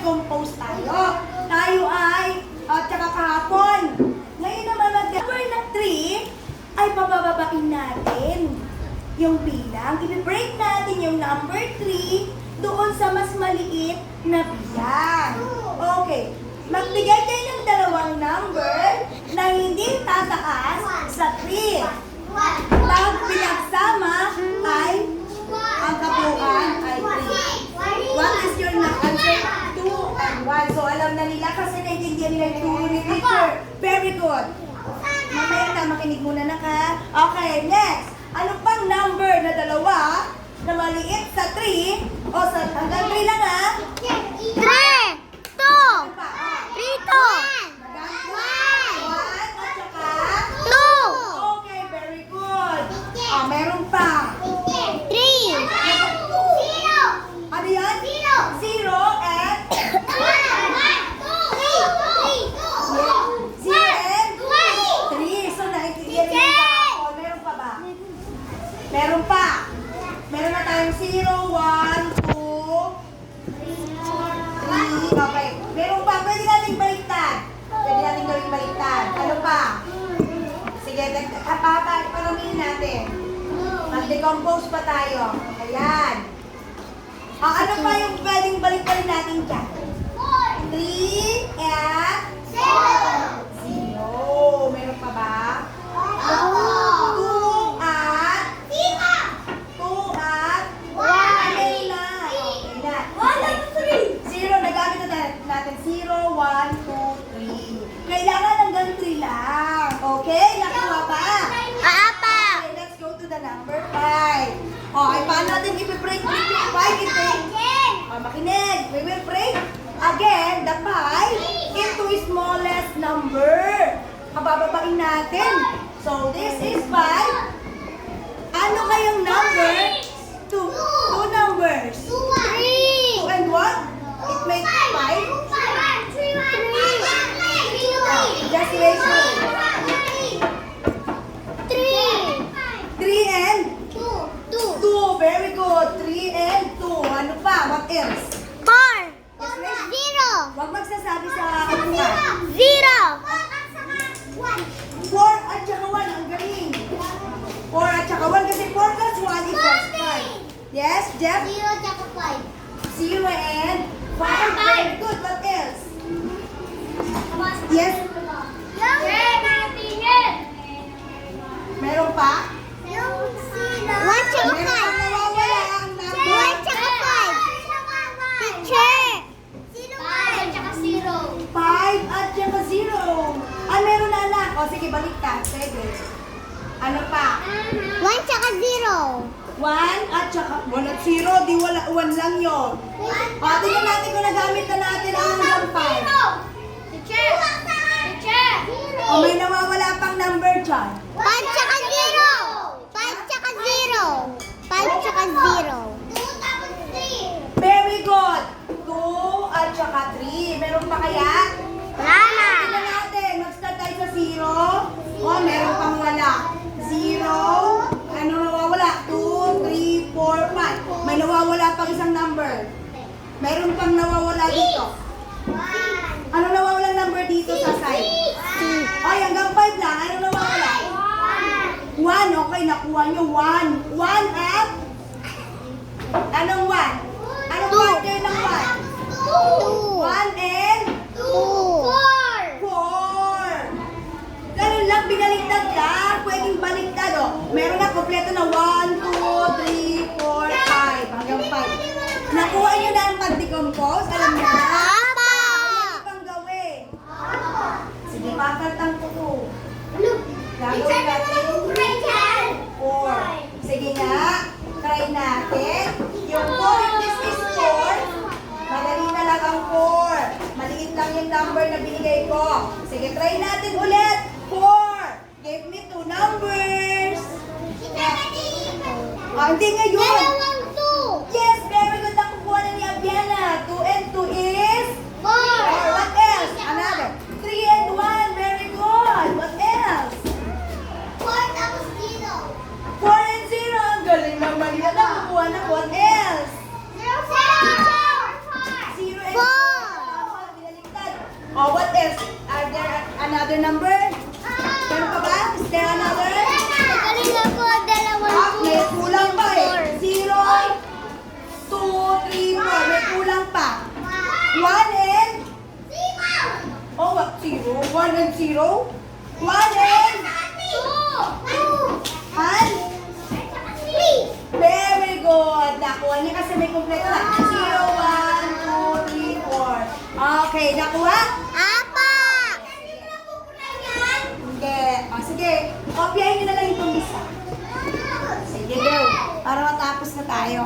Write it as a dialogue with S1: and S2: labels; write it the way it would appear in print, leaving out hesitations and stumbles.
S1: mag-decompose tayo. Tayo ay, tsaka kahapon. Ngayon naman mag-number na 3, ay pabababain natin yung bilang. I-break natin yung number 3 doon sa mas maliit na bilang. Okay. Magbigay kayo ng dalawang number na hindi tataas sa 3. Pag pinagsama ay ang kabuuan ay 3. What is your answer? 2 and 1. So alam na nila kasi naiintindihan nila yung turo ni teacher. Very good. Mamaya ka, makinig muna na ka. Okay, next. Ano pang number na dalawa na maliit sa 3? O sa hanggang 3 lang ha?
S2: 3, 2, 3, 2, 2.
S1: Okay, very good. Meron pa.
S2: 3.
S1: Ano yan? 0 and 3. So, naintindihan niyo ba? O, meron pa ba? Meron pa. Meron na tayong 0, 1, 2, 3. Okay. Meron pa. Pwede nating baliktad. Pwede nating gawing baliktad. Ano pa? Sige, paramihin natin. Mag-decompose pa tayo. Ayan. Ano pa yung pwedeng balik-balik natin dyan? 3 and 0. Meron pa ba? 2 at 1. Meron na. Okay na. 0, nagamit na natin. 0, 1, 2, 3. Kailangan hanggang 3 lang. Okay? Nakuha pa? Okay, let's go to the number 5. Okay, paano natin i-break yung 5 makinig. We will break again the 5 into smallest number. Kabababain natin. So, this is 5. Ano kayong number? 2 numbers. 2 and what? It makes 5. Just ratio. 3 and 2. Very good. 3 and 2. Ano pa? What else?
S2: 4,
S1: Huwag magsasabi sa upuan.
S2: 0,
S1: 4 at saka 1. Ang galing. 4 at saka 1 kasi 4 plus 1 equals 5. Yes, Jeff? 0 and 5. Very good. What else? Yes? Meron pa?
S2: 1 tsaka
S1: Meron pa
S2: 5.
S1: nawawala ang number.
S2: 1 tsaka 5. Teacher.
S1: 5 at saka 0. Meron na anak. O sige, baliktad. Pwede. Ano pa?
S2: 1 tsaka 0.
S1: 1 at saka 1 at 0. Di wala. 1 lang yun. Tingnan natin kung nagamit na natin ang hanggang 5. May nawawala pang number dyan.
S2: 5 tsaka 0. 5 tsaka 0. 5 tsaka 0.
S1: Very good. 2 at saka 3. Meron pa kaya?
S2: Wala na.
S1: Tingnan natin. Mag-start tayo sa 0. Meron pang wala. 0. Ano nawawala? 2, 3, 4, 5. May nawawala pang isang number. Meron pang nawawala dito. Ano nawawala number dito sa side? Hanggang 5 lang. Ano nawawala? 1. Okay, nakuha nyo. 1. 1 at? Anong 1? Anong partner ng 1? 1 and? 4. Ganun lang, binaliktad lang. Pwedeng baliktad, Meron na, kompleto na 1, 2, 3, 4, 5. Hanggang 5. Nakuha nyo na ang pag-decompose? Alam nyo na? Ano pang gawin? Sige, papaltang ko to. Gagawin natin 4. Sige nga, try natin. Yung 4, if this is 4, madali na lang ang 4. Maliit lang yung number na binigay ko. Sige, try natin ulit. 4. Give me 2 numbers. Hindi ngayon. Yes, very good. Nakukuha na ni Abiana. 2 and 2 is? 4. What else? Another. 3 and 1. Very good. What else? 4 and 0. Ang galing naman yan. Nakukuha na. What else? 0 and 4. 1 and? Oh, what? 0? 1 and 0? 1 and? And? Very good. Nakuha niya kasi may kompleto na. 0, 1, 2, 3, 4. Okay, nakuha?
S2: Apa!
S1: Hindi. O, sige. Kopyahin niyo na lang itong lista. Sige, go. Para matapos na tayo.